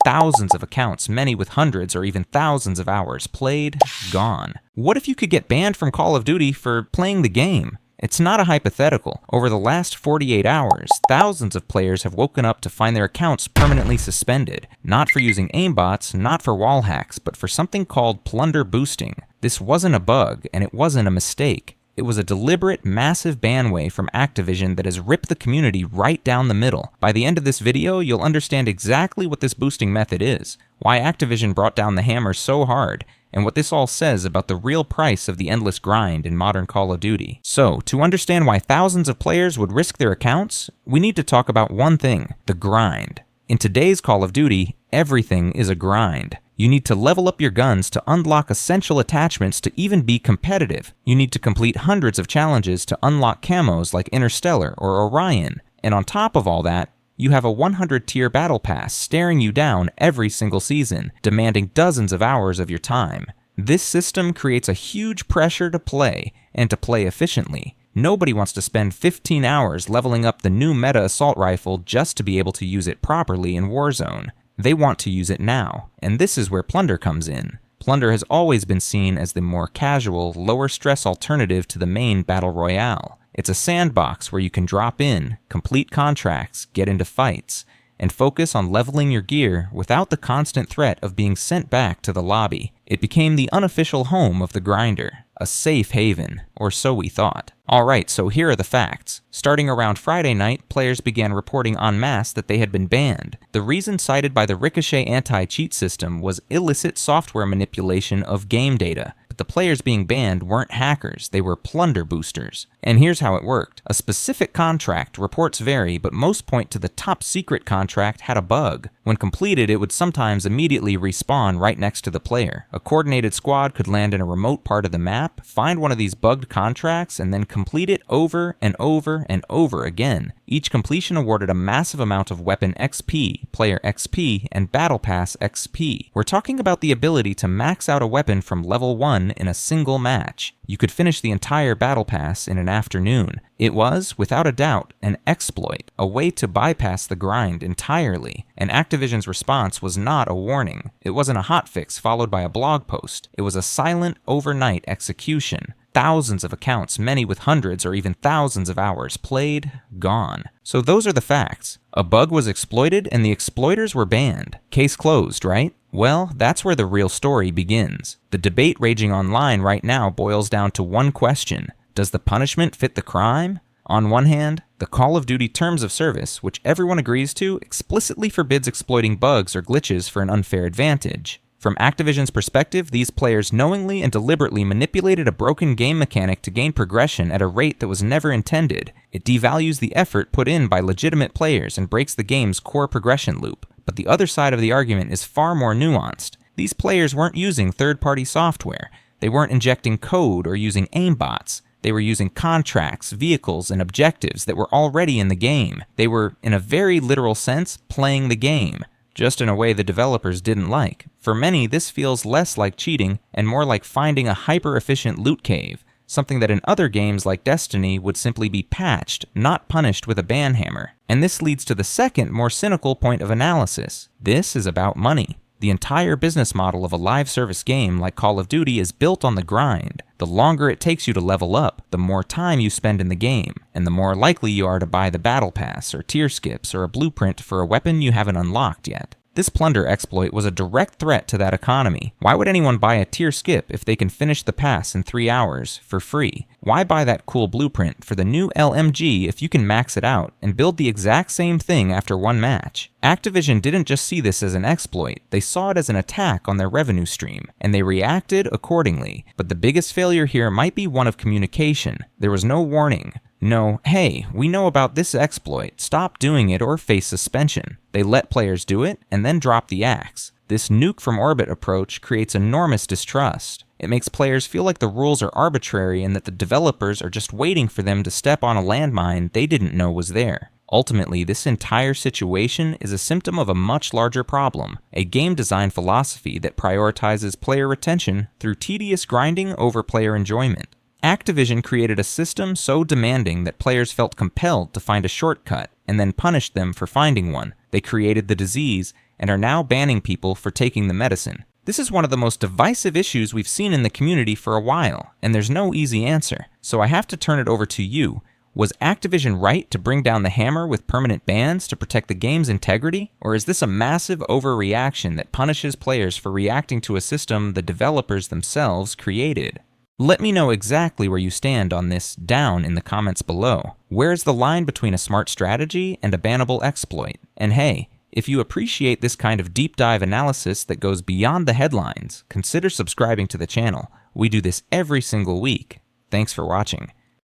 Thousands of accounts, many with hundreds or even thousands of hours played, gone. What if you could get banned from Call of Duty for playing the game? It's not a hypothetical. Over the last 48 hours, thousands of players have woken up to find their accounts permanently suspended. Not for using aimbots, not for wall hacks, but for something called Plunder Boosting. This wasn't a bug, and it wasn't a mistake. It was a deliberate, massive ban wave from Activision that has ripped the community right down the middle. By the end of this video, you'll understand exactly what this boosting method is, why Activision brought down the hammer so hard, and what this all says about the real price of the endless grind in modern Call of Duty. So, to understand why thousands of players would risk their accounts, we need to talk about one thing: the grind. In today's Call of Duty, everything is a grind. You need to level up your guns to unlock essential attachments to even be competitive. You need to complete hundreds of challenges to unlock camos like Interstellar or Orion. And on top of all that, you have a 100-tier battle pass staring you down every single season, demanding dozens of hours of your time. This system creates a huge pressure to play, and to play efficiently. Nobody wants to spend 15 hours leveling up the new meta assault rifle just to be able to use it properly in Warzone. They want to use it now, and this is where Plunder comes in. Plunder has always been seen as the more casual, lower-stress alternative to the main Battle Royale. It's a sandbox where you can drop in, complete contracts, get into fights, and focus on leveling your gear without the constant threat of being sent back to the lobby. It became the unofficial home of the grinder, a safe haven, or so we thought. Alright, so here are the facts. Starting around Friday night, players began reporting en masse that they had been banned. The reason cited by the Ricochet anti-cheat system was illicit software manipulation of game data. But the players being banned weren't hackers, they were plunder boosters. And here's how it worked. A specific contract, reports vary, but most point to the top secret contract had a bug. When completed, it would sometimes immediately respawn right next to the player. A coordinated squad could land in a remote part of the map, find one of these bugged contracts, and then complete it over and over and over again. Each completion awarded a massive amount of weapon XP, player XP, and battle pass XP. We're talking about the ability to max out a weapon from level 1 in a single match. You could finish the entire battle pass in an afternoon. It was, without a doubt, an exploit, a way to bypass the grind entirely. And Activision's response was not a warning. It wasn't a hotfix followed by a blog post. It was a silent, overnight execution. Thousands of accounts, many with hundreds or even thousands of hours played, gone. So those are the facts. A bug was exploited and the exploiters were banned. Case closed, right? Well, that's where the real story begins. The debate raging online right now boils down to one question: does the punishment fit the crime? On one hand, the Call of Duty Terms of Service, which everyone agrees to, explicitly forbids exploiting bugs or glitches for an unfair advantage. From Activision's perspective, these players knowingly and deliberately manipulated a broken game mechanic to gain progression at a rate that was never intended. It devalues the effort put in by legitimate players and breaks the game's core progression loop. But the other side of the argument is far more nuanced. These players weren't using third-party software. They weren't injecting code or using aimbots. They were using contracts, vehicles, and objectives that were already in the game. They were, in a very literal sense, playing the game, just in a way the developers didn't like. For many, this feels less like cheating and more like finding a hyper-efficient loot cave, something that in other games like Destiny would simply be patched, not punished with a ban hammer. And this leads to the second, more cynical point of analysis. This is about money. The entire business model of a live service game like Call of Duty is built on the grind. The longer it takes you to level up, the more time you spend in the game, and the more likely you are to buy the battle pass, or tier skips, or a blueprint for a weapon you haven't unlocked yet. This Plunder exploit was a direct threat to that economy. Why would anyone buy a tier skip if they can finish the pass in 3 hours for free? Why buy that cool blueprint for the new LMG if you can max it out and build the exact same thing after one match? Activision didn't just see this as an exploit, they saw it as an attack on their revenue stream, and they reacted accordingly. But the biggest failure here might be one of communication. There was no warning. No, hey, we know about this exploit, stop doing it or face suspension. They let players do it and then drop the axe. This nuke from orbit approach creates enormous distrust. It makes players feel like the rules are arbitrary and that the developers are just waiting for them to step on a landmine they didn't know was there. Ultimately, this entire situation is a symptom of a much larger problem, a game design philosophy that prioritizes player retention through tedious grinding over player enjoyment. Activision created a system so demanding that players felt compelled to find a shortcut, and then punished them for finding one. They created the disease, and are now banning people for taking the medicine. This is one of the most divisive issues we've seen in the community for a while, and there's no easy answer. So I have to turn it over to you. Was Activision right to bring down the hammer with permanent bans to protect the game's integrity? Or is this a massive overreaction that punishes players for reacting to a system the developers themselves created? Let me know exactly where you stand on this down in the comments below. Where's the line between a smart strategy and a bannable exploit? And hey, if you appreciate this kind of deep dive analysis that goes beyond the headlines, consider subscribing to the channel. We do this every single week. Thanks for watching.